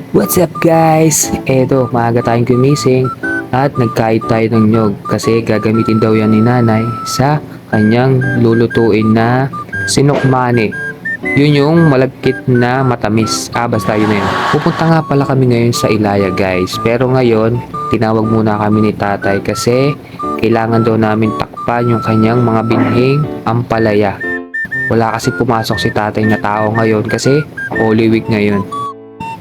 What's up guys? Eto, maaga tayong gumising at nagkait tayo ng nyog kasi gagamitin daw yan ni nanay sa kanyang lulutuin na sinukmani. Yun yung malagkit na matamis. Basta yun na yun. Pupunta nga pala kami ngayon sa Ilaya guys. Pero ngayon, tinawag muna kami ni tatay kasi kailangan daw namin takpan yung kanyang mga binhing ampalaya. Wala kasi pumasok si tatay na tao ngayon kasi Holy Week ngayon.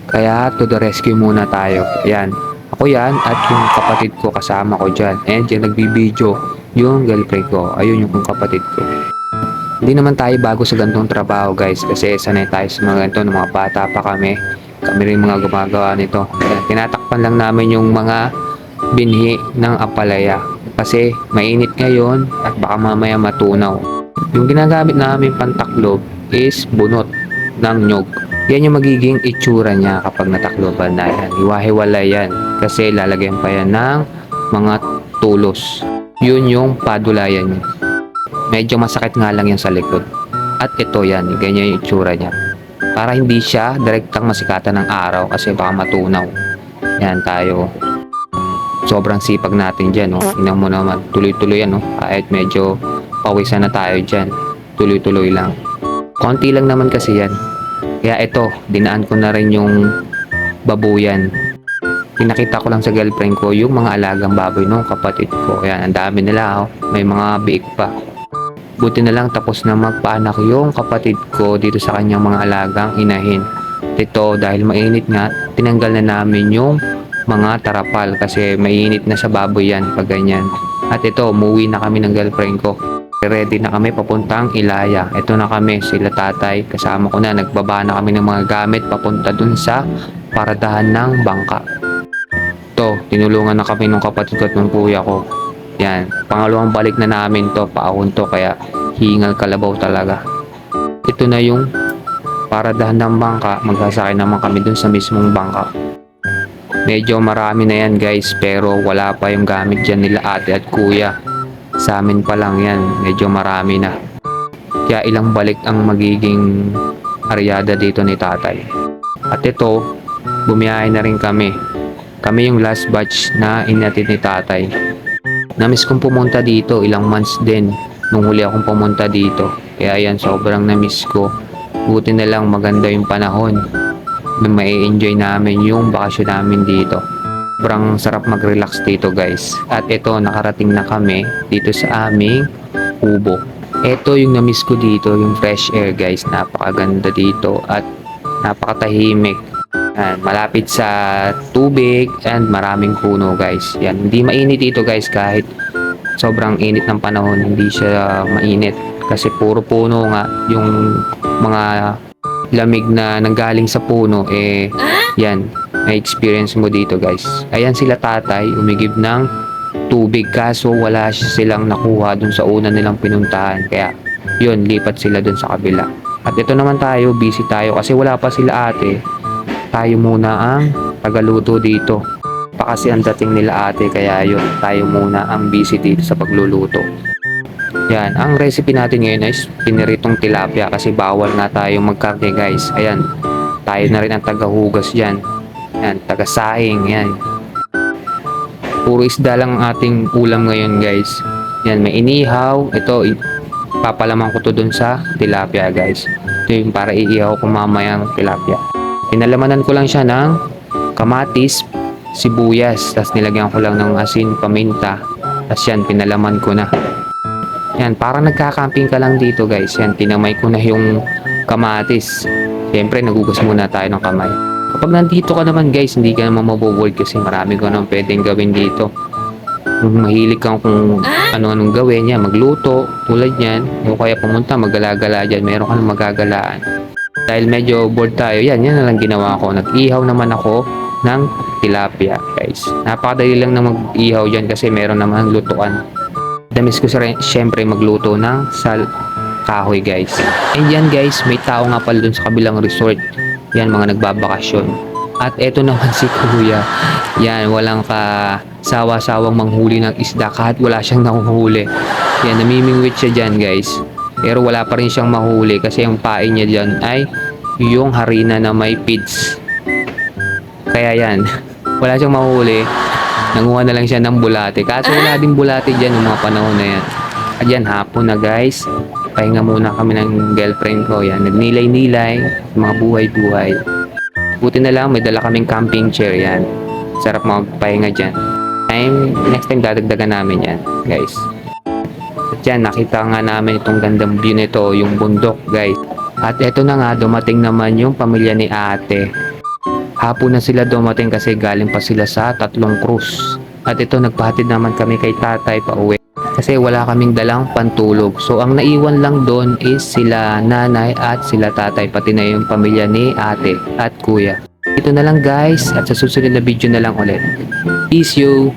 Kaya to the rescue muna tayo. Ayan. Ako yan at yung kapatid ko kasama ko dyan. And dyan nagbibideo yung girlfriend ko. Ayun yung kapatid ko. Hindi naman tayo bago sa gantong trabaho guys. Kasi sanay tayo sa mga ganito. Ng mga bata pa kami. Kami rin mga gumagawa nito. Ayan. Tinatakpan lang namin yung mga binhi ng apalaya. Kasi mainit ngayon at baka mamaya matunaw. Yung ginagamit namin pantaklob is bunot ng nyog. Yan yung magiging itsura niya kapag natakloban na yan. Hiwa-hiwalay yan. Kasi lalagyan pa yan ng mga tulos. Yun yung padulayan niya. Medyo masakit nga lang yan sa likod. At ito yan. Ganyan yung itsura niya. Para hindi siya direktang masikatan ng araw kasi baka matunaw. Yan tayo. Sobrang sipag natin dyan. Oh. Tingnan mo naman. Tuloy-tuloy yan. Oh. Kahit medyo pawisan na tayo dyan. Tuloy-tuloy lang. Konti lang naman kasi yan. Kaya ito, dinaan ko na rin yung babuyan. Pinakita ko lang sa girlfriend ko yung mga alagang baboy nung kapatid ko. Ayan, ang dami nila. Oh. May mga biik pa. Buti na lang tapos na magpaanak yung kapatid ko dito sa kanyang mga alagang inahin. Ito, dahil mainit nga, tinanggal na namin yung mga tarapal kasi mainit na sa baboy yan pag ganyan. At ito, umuwi na kami ng girlfriend ko. Ready na kami papuntang Ilaya. Ito na kami, sila tatay. Kasama ko na, nagbaba na kami ng mga gamit papunta dun sa paradahan ng bangka. Ito, tinulungan na kami ng kapatid ko at ng kuya ko. Yan, pangalawang balik na namin to, paahon to, kaya hingal kalabaw talaga. Ito na yung paradahan ng bangka, magsasakay naman kami dun sa mismong bangka. Medyo marami na yan guys, pero wala pa yung gamit dyan nila ate at kuya. Sa amin pa lang yan, medyo marami na. Kaya ilang balik ang magiging aryada dito ni tatay. At ito, bumiyahe na rin kami. Kami yung last batch na inatid ni tatay. Namiss kong pumunta dito, ilang months din nung huli akong pumunta dito. Kaya yan, sobrang namiss ko. Buti na lang maganda yung panahon. May enjoy namin yung bakasyon namin dito. Sobrang sarap mag-relax dito guys. At ito, nakarating na kami dito sa aming kubo. Ito yung na-miss ko dito, yung fresh air guys. Napakaganda dito at napakatahimik. Yan, malapit sa tubig and maraming puno guys. Yan, hindi mainit dito guys kahit sobrang init ng panahon. Hindi siya mainit kasi puro puno nga. Yung mga lamig na nanggaling sa puno yan, may experience mo dito guys. Ayan sila tatay, umigib ng tubig kaso wala silang nakuha dun sa una nilang pinuntahan. Kaya yun, lipat sila dun sa kabila. At ito naman tayo, busy tayo kasi wala pa sila ate. Tayo muna ang tagaluto dito. Pa kasi ang dating nila ate, kaya yun, tayo muna ang busy dito sa pagluluto. Yan, ang recipe natin ngayon ay piniritong tilapia kasi bawal na tayo magkarne guys. Ayan, tayo na rin ang tagahugas dyan. Yan, taga-sahing, yan. Puro isda lang ang ating ulam ngayon guys. Yan, may inihaw. Ito, papalaman ko to dun sa tilapia guys. Ito yung para iihaw ko mamayang tilapia. Pinalamanan ko lang siya ng kamatis, sibuyas. Tapos nilagyan ko lang ng asin, paminta. Tapos yan, pinalaman ko na. Yan, parang nagkakamping ka lang dito guys. Yan, tinamay ko na yung kamatis. Siyempre, nagugas muna tayo ng kamay. Kapag nandito ka naman guys, hindi ka naman maboboard kasi marami ka naman pwedeng gawin dito. Kung mahilig kang kung ano-anong gawin yan, magluto, tulad yan. O kaya pumunta, maggala-gala dyan, meron ka nang magagalaan. Dahil medyo bored tayo, yan na lang ginawa ko. Nag-ihaw naman ako ng tilapia guys. Napakadali lang na mag-ihaw dyan kasi meron naman lutuan. Damis ko siyempre magluto ng kahoy guys. And yan guys, may tao nga pala dun sa kabilang resort. Yan, mga nagbabakasyon. At eto naman si kuya. Yan, walang sawa-sawang manghuli ng isda kahit wala siyang nahuhuli. Yan, namimingwit siya dyan guys. Pero wala pa rin siyang mahuli kasi ang pain niya dyan ay yung harina na may pids. Kaya yan, wala siyang mahuli. Nanguha na lang siya ng bulate. Kaso wala din bulate dyan yung mga panahon na yan. At yan, hapon na guys. Pahinga muna kami ng girlfriend ko. Yan, nagnilay-nilay. Mga buhay-buhay. Buti na lang, may dala kaming camping chair yan. Sarap magpahinga dyan. Next time dadagdagan namin yan, guys. At yan, nakita nga namin itong gandang view nito, yung bundok, guys. At eto na nga, dumating naman yung pamilya ni ate. Hapon na sila dumating kasi galing pa sila sa tatlong cruise. At ito, nagpahatid naman kami kay tatay pa uwi. Kasi wala kaming dalang pantulog. So, ang naiwan lang doon is sila nanay at sila tatay, pati na yung pamilya ni ate at kuya. Ito na lang guys, at sa susunod na video na lang ulit. Peace you!